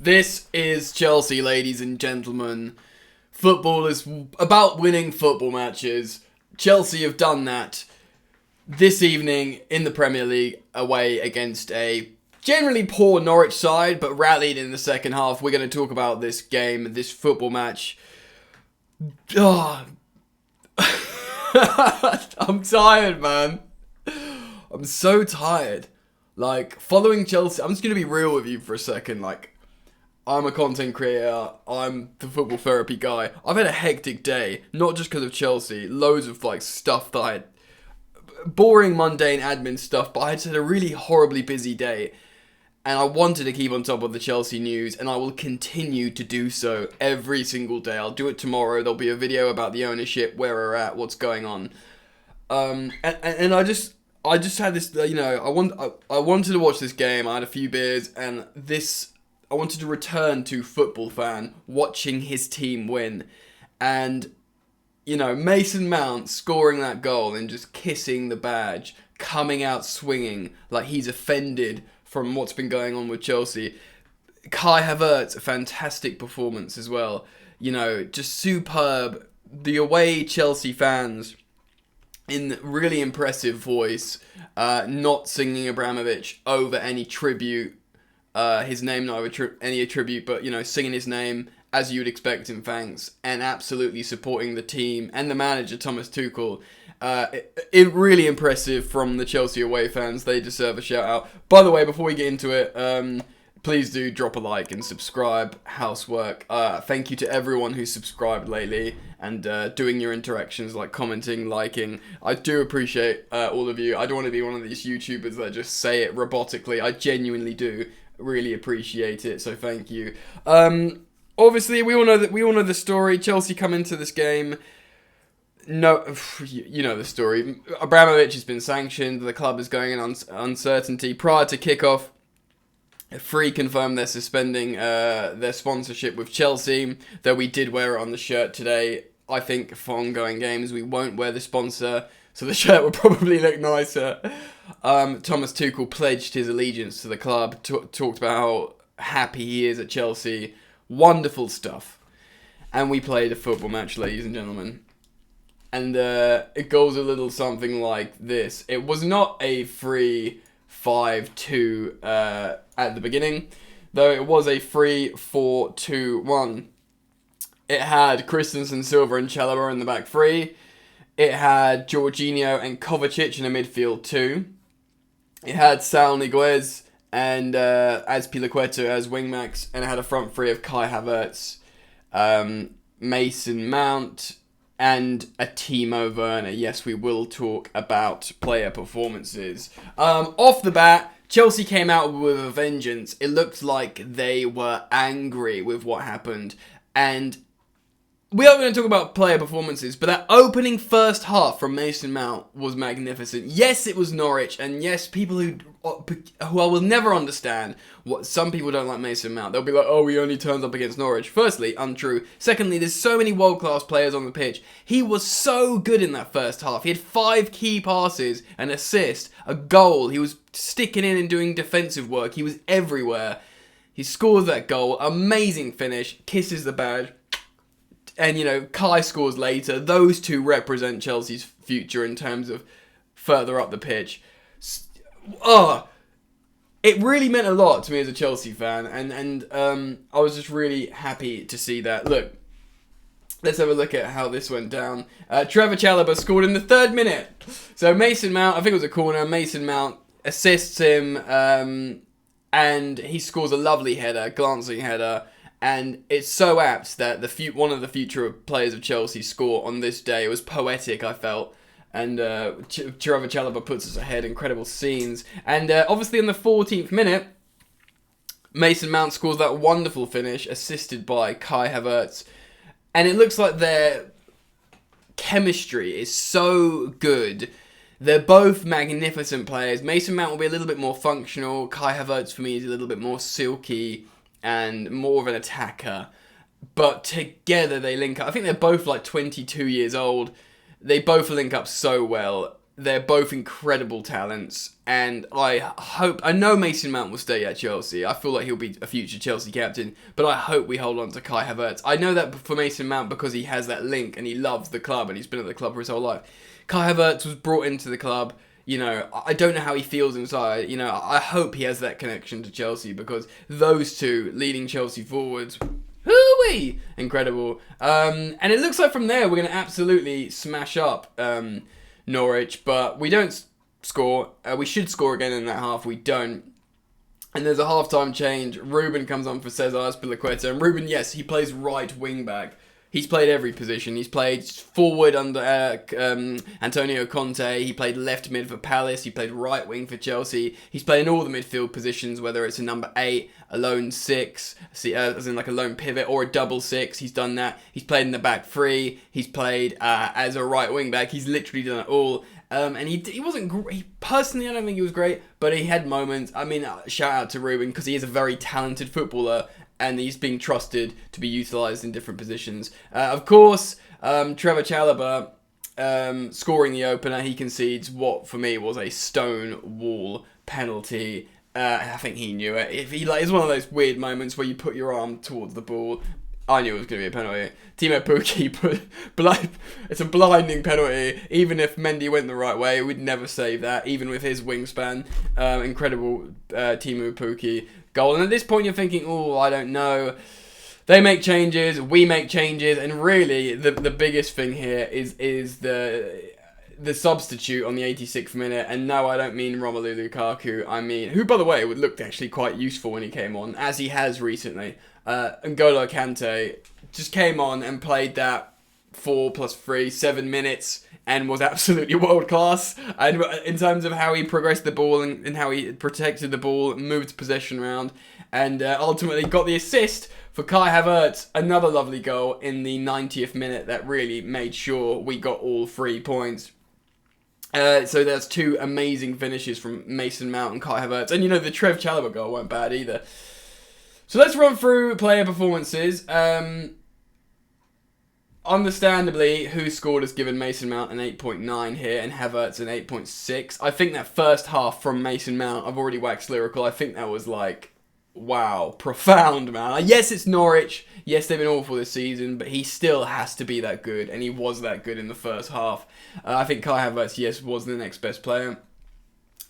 This is Chelsea, ladies and gentlemen. Football is about winning football matches. Chelsea have done that this evening in the Premier League away against a generally poor Norwich side, but rallied in the second half. We're going to talk about this game, this football match. Oh. I'm tired, man. I'm so tired. Following Chelsea, I'm just going to be real with you for a second. I'm a content creator. I'm the football therapy guy. I've had a hectic day, not just because of Chelsea. Loads of stuff that I had, boring, mundane admin stuff, but I just had a really horribly busy day. And I wanted to keep on top of the Chelsea news, and I will continue to do so every single day. I'll do it tomorrow. There'll be a video about the ownership, where we're at, what's going on. And I just had this, I wanted to watch this game. I had a few beers, and I wanted to return to football fan, watching his team win. And, Mason Mount scoring that goal and just kissing the badge, coming out swinging like he's offended from what's been going on with Chelsea. Kai Havertz, a fantastic performance as well. Just superb. The away Chelsea fans in really impressive voice, not singing Abramovich over any tribute. His name, not over any tribute, but, singing his name as you would expect in thanks, and absolutely supporting the team and the manager, Thomas Tuchel. It really impressive from the Chelsea away fans. They deserve a shout out. By the way, before we get into it, please do drop a like and subscribe. Housework. Thank you to everyone who's subscribed lately and doing your interactions, like commenting, liking. I do appreciate all of you. I don't want to be one of these YouTubers that just say it robotically. I genuinely do really appreciate it, so thank you. Obviously, we all know the story. Chelsea come into this game. No, you know the story. Abramovich has been sanctioned. The club is going in uncertainty. Prior to kickoff, Free confirmed they're suspending their sponsorship with Chelsea, though we did wear it on the shirt today. I think for ongoing games, we won't wear the sponsor, so the shirt will probably look nicer. Thomas Tuchel pledged his allegiance to the club, talked about how happy he is at Chelsea. Wonderful stuff. And we played a football match, ladies and gentlemen. And it goes a little something like this. It was not a 3-5-2 at the beginning, though it was a 3-4-2-1. It had Christensen, Silva and Chalobah in the back three. It had Jorginho and Kovacic in a midfield two. It had Sal Niguez and Azpilicueta as wingbacks, and it had a front three of Kai Havertz, Mason Mount, and a Timo Werner. Yes, we will talk about player performances. Off the bat, Chelsea came out with a vengeance. It looked like they were angry with what happened, and we are going to talk about player performances, but that opening first half from Mason Mount was magnificent. Yes, it was Norwich, and yes, people who I will never understand what some people don't like Mason Mount. They'll be like, oh, he only turns up against Norwich. Firstly, untrue. Secondly, there's so many world-class players on the pitch. He was so good in that first half. He had 5 key passes, an assist, a goal. He was sticking in and doing defensive work. He was everywhere. He scores that goal. Amazing finish. Kisses the badge. And, Kai scores later. Those two represent Chelsea's future in terms of further up the pitch. It really meant a lot to me as a Chelsea fan. And I was just really happy to see that. Look, let's have a look at how this went down. Trevor Chalobah scored in the 3rd minute. So Mason Mount, I think it was a corner. Mason Mount assists him. And he scores a lovely header, glancing header. And it's so apt that one of the future players of Chelsea score on this day. It was poetic, I felt. And Trevor Chalobah puts us ahead. Incredible scenes. And obviously in the 14th minute, Mason Mount scores that wonderful finish, assisted by Kai Havertz. And it looks like their chemistry is so good. They're both magnificent players. Mason Mount will be a little bit more functional. Kai Havertz, for me, is a little bit more silky and more of an attacker. But together they link up. I think they're both 22 years old. They both link up so well. they're both incredible talents, and I know Mason Mount will stay at Chelsea. I feel like he'll be a future Chelsea captain, but I hope we hold on to Kai Havertz. I know that for Mason Mount because he has that link and he loves the club and he's been at the club for his whole life. Kai Havertz was brought into the club. You know, I don't know how he feels inside. You know, I hope he has that connection to Chelsea because those two leading Chelsea forwards, hoo-wee, incredible. And it looks like from there we're going to absolutely smash up Norwich, but we don't score. We should score again in that half. We don't. And there's a half-time change. Ruben comes on for Cesar Azpilicueta. And Ruben, yes, he plays right wing-back. He's played every position. He's played forward under Antonio Conte. He played left mid for Palace. He played right wing for Chelsea. He's played in all the midfield positions, whether it's a number 8, a lone 6, as in like a lone pivot, or a double 6. He's done that. He's played in the back 3. He's played as a right wing back. He's literally done it all. And he wasn't great. Personally, I don't think he was great, but he had moments. I mean, shout out to Ruben because he is a very talented footballer. And he's being trusted to be utilised in different positions. Of course, Trevor Chalobah scoring the opener. He concedes what, for me, was a stone wall penalty. I think he knew it. It's one of those weird moments where you put your arm towards the ball. I knew it was going to be a penalty. Timo Pukki, it's a blinding penalty. Even if Mendy went the right way, we'd never save that, even with his wingspan. Incredible Timo Pukki goal. And at this point, you're thinking, oh, I don't know. They make changes, we make changes, and really, the biggest thing here is the substitute on the 86th minute. And no, I don't mean Romelu Lukaku. I mean, who, by the way, looked actually quite useful when he came on, as he has recently. N'Golo Kante just came on and played that 4 + 3, 7 minutes and was absolutely world class. And in terms of how he progressed the ball and how he protected the ball, moved possession around, and ultimately got the assist for Kai Havertz. Another lovely goal in the 90th minute that really made sure we got all 3 points. So that's 2 amazing finishes from Mason Mount and Kai Havertz. And you know, the Trev Chalobah goal weren't bad either. So let's run through player performances. Understandably, who scored has given Mason Mount an 8.9 here and Havertz an 8.6. I think that first half from Mason Mount, I've already waxed lyrical. I think that was like, wow, profound, man. Yes, it's Norwich. Yes, they've been awful this season, but he still has to be that good, and he was that good in the first half. I think Kai Havertz, yes, was the next best player.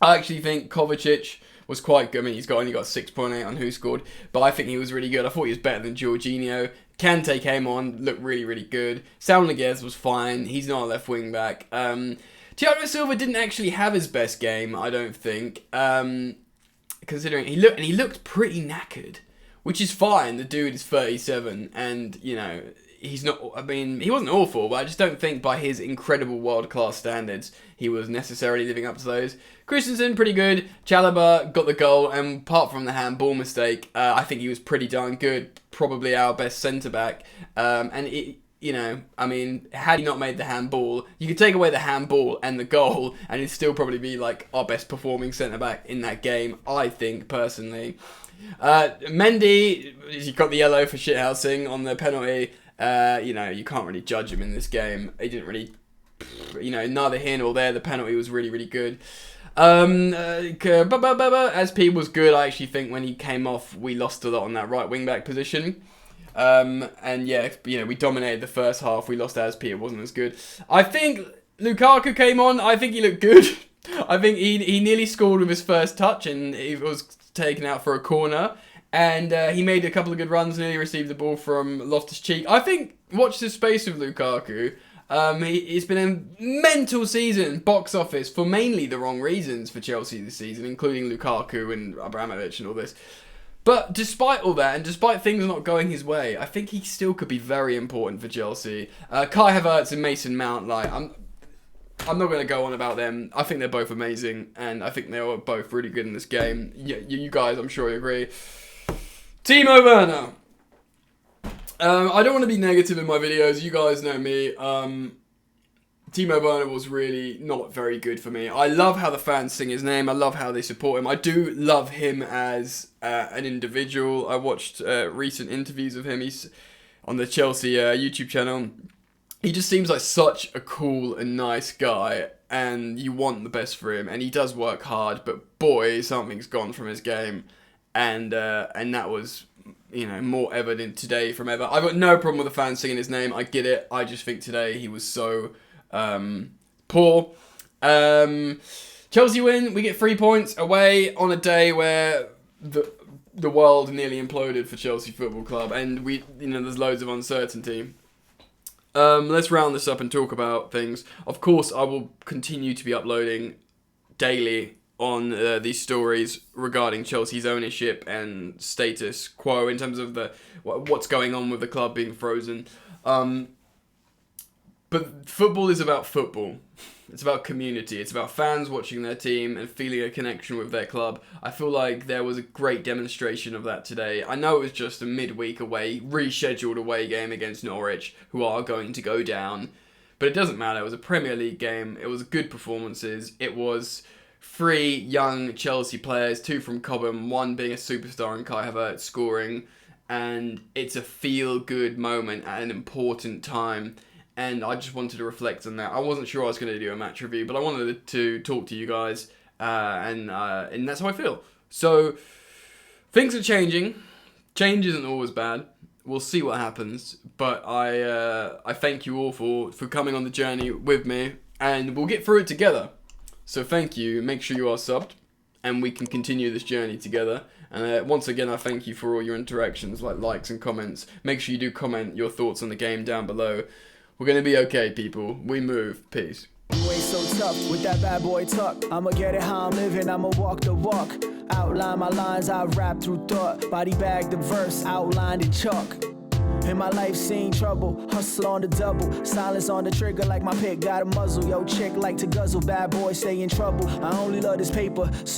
I actually think Kovacic was quite good. I mean, he's only got 6.8 on who scored, but I think he was really good. I thought he was better than Jorginho. Kante came on, looked really, really good. Saul Niguez was fine. He's not a left wing back. Thiago Silva didn't actually have his best game, I don't think. Considering he looked pretty knackered, which is fine. The dude is 37, and you know he's not. I mean, he wasn't awful, but I just don't think by his incredible world class standards he was necessarily living up to those. Christensen pretty good. Chalobah got the goal, and apart from the handball mistake, I think he was pretty darn good. Probably our best centre back, and it. You know, I mean, had he not made the handball, you could take away the handball and the goal, and it'd still probably be like our best performing centre back in that game, I think, personally. Mendy, he got the yellow for shithousing on the penalty. You know, you can't really judge him in this game. He didn't really, you know, neither here nor there. The penalty was really, really good. As P was good. I actually think when he came off, we lost a lot on that right wing back position. And yeah, you know, we dominated the first half. We lost Aspi. It wasn't as good. I think Lukaku came on. I think he looked good. I think he nearly scored with his first touch, and he was taken out for a corner. And he made a couple of good runs. Nearly received the ball from Loftus-Cheek. I think watch this space with Lukaku. It's been a mental season, box office, for mainly the wrong reasons for Chelsea this season, including Lukaku and Abramovich and all this. But despite all that, and despite things not going his way, I think he still could be very important for Chelsea. Kai Havertz and Mason Mount, like I'm not going to go on about them. I think they're both amazing, and I think they were both really good in this game. You guys, I'm sure you agree. Timo Werner. I don't want to be negative in my videos. You guys know me. Timo Werner was really not very good for me. I love how the fans sing his name. I love how they support him. I do love him as an individual. I watched recent interviews of him. He's on the Chelsea YouTube channel. he just seems like such a cool and nice guy, and you want the best for him, and he does work hard, but boy, something's gone from his game, and that was, more evident today from ever. I've got no problem with the fans singing his name, I get it, I just think today he was so poor. Chelsea win, we get 3 points away on a day where the world nearly imploded for Chelsea Football Club, and there's loads of uncertainty. Let's round this up and talk about things. Of course, I will continue to be uploading daily on these stories regarding Chelsea's ownership and status quo in terms of what's going on with the club being frozen. But football is about football. It's about community. It's about fans watching their team and feeling a connection with their club. I feel like there was a great demonstration of that today. I know it was just a midweek rescheduled away game against Norwich, who are going to go down. But it doesn't matter. It was a Premier League game. It was good performances. It was 3 young Chelsea players, 2 from Cobham, 1 being a superstar in Kai Havertz scoring. And it's a feel-good moment at an important time. And I just wanted to reflect on that. I wasn't sure I was going to do a match review, but I wanted to talk to you guys, and that's how I feel. So, things are changing. Change isn't always bad. We'll see what happens. But I thank you all for coming on the journey with me, and we'll get through it together. So thank you. Make sure you are subbed, and we can continue this journey together. And once again, I thank you for all your interactions, like likes and comments. Make sure you do comment your thoughts on the game down below. We're going to be okay, people. We move. Peace. You ain't so tough with that bad boy tuck. I'ma get it how I'm living, I'ma walk the walk. Outline my lines, I rap through thought. Body bag the verse, outlined in chalk. In my life seen trouble, hustle on the double. Silence on the trigger like my pick got a muzzle. Yo, chick like to guzzle, bad boy stay in trouble. I only love this paper, so